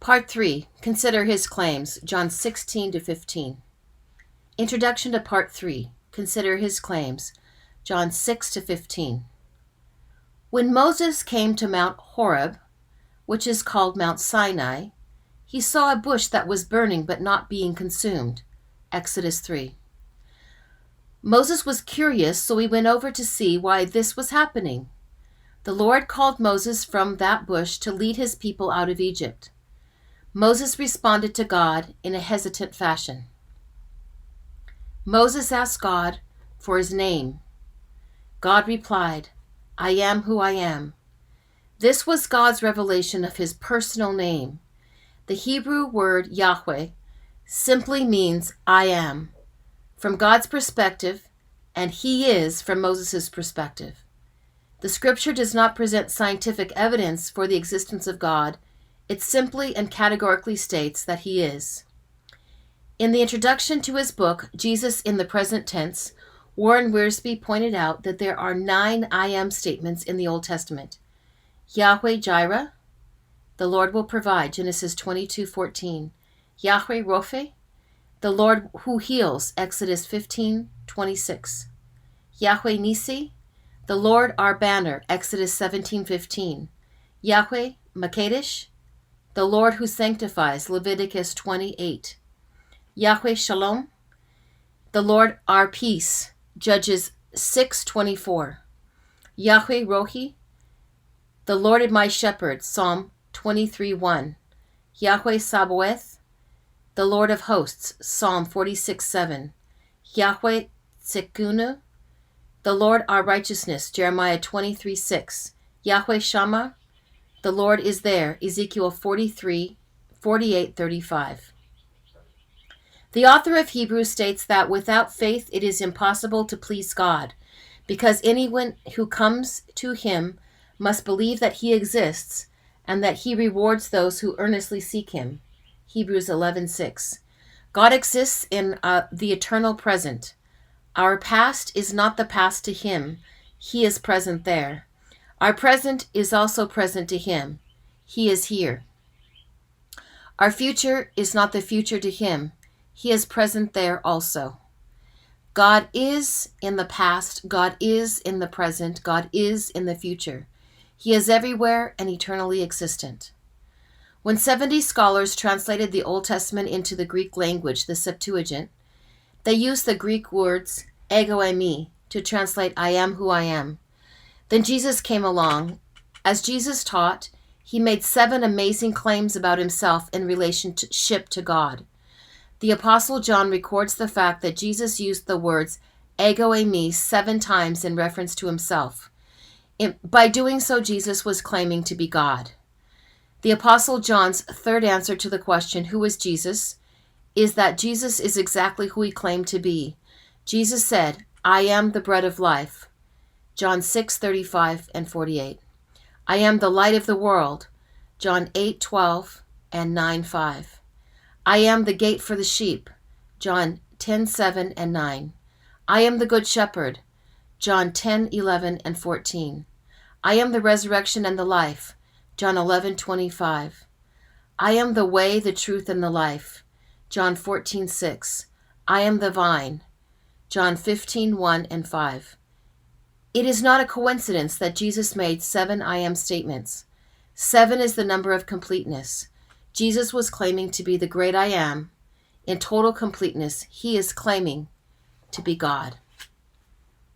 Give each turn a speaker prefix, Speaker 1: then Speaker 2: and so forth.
Speaker 1: Part 3. Consider his claims. John 16 to 15. Introduction to Part 3. Consider his claims. John 6 to 15. When Moses came to Mount Horeb, which is called Mount Sinai, he saw a bush that was burning but not being consumed. Exodus 3. Moses was curious, so he went over to see why this was happening. The Lord called Moses from that bush to lead his people out of Egypt. Moses responded to God in a hesitant fashion. Moses asked God for his name. God replied, "I am who I am." This was God's revelation of his personal name. The Hebrew word Yahweh simply means I am from God's perspective, and he is from Moses' perspective. The scripture does not present scientific evidence for the existence of God. It simply and categorically states that he is. In the introduction to his book, Jesus in the Present Tense, Warren Wiersbe pointed out that there are 9 I am statements in the Old Testament. Yahweh Jireh, the Lord will provide, Genesis 22:14. Yahweh Rophe, the Lord who heals, Exodus 15:26. Yahweh Nisi, the Lord our banner, Exodus 17:15. Yahweh Makadesh, the Lord who sanctifies, Leviticus 28. Yahweh Shalom, the Lord our peace, Judges 6:24. Yahweh Rohi, the Lord is my shepherd, Psalm 23:1. Yahweh Sabaoth, the Lord of hosts, Psalm 46:7. Yahweh Tsekunu, the Lord our righteousness, Jeremiah 23:6. Yahweh Shammah, the Lord is there, Ezekiel 48:35. The author of Hebrews states that without faith it is impossible to please God, because anyone who comes to him must believe that he exists and that he rewards those who earnestly seek him. Hebrews 11:6. God exists in the eternal present. Our past is not the past to him. He is present there. Our present is also present to him. He is here. Our future is not the future to him. He is present there also. God is in the past. God is in the present. God is in the future. He is everywhere and eternally existent. When 70 scholars translated the Old Testament into the Greek language, the Septuagint, they used the Greek words ego eimi to translate I am who I am. Then Jesus came along. As Jesus taught, he made 7 amazing claims about himself in relationship to God. The Apostle John records the fact that Jesus used the words ego eimi 7 times in reference to himself. By doing so, Jesus was claiming to be God. The Apostle John's third answer to the question, who is Jesus, is that Jesus is exactly who he claimed to be. Jesus said, I am the bread of life. John 6:35 and 48. I am the light of the world. John 8:12 and 9:5. I am the gate for the sheep. John 10:7 and 9. I am the good shepherd. John 10:11 and 14. I am the resurrection and the life. John 11:25. I am the way, the truth, and the life. John 14:6. I am the vine. John 15:1 and 5. It is not a coincidence that Jesus made 7 I am statements. 7 is the number of completeness. Jesus was claiming to be the great I am. In total completeness, he is claiming to be God.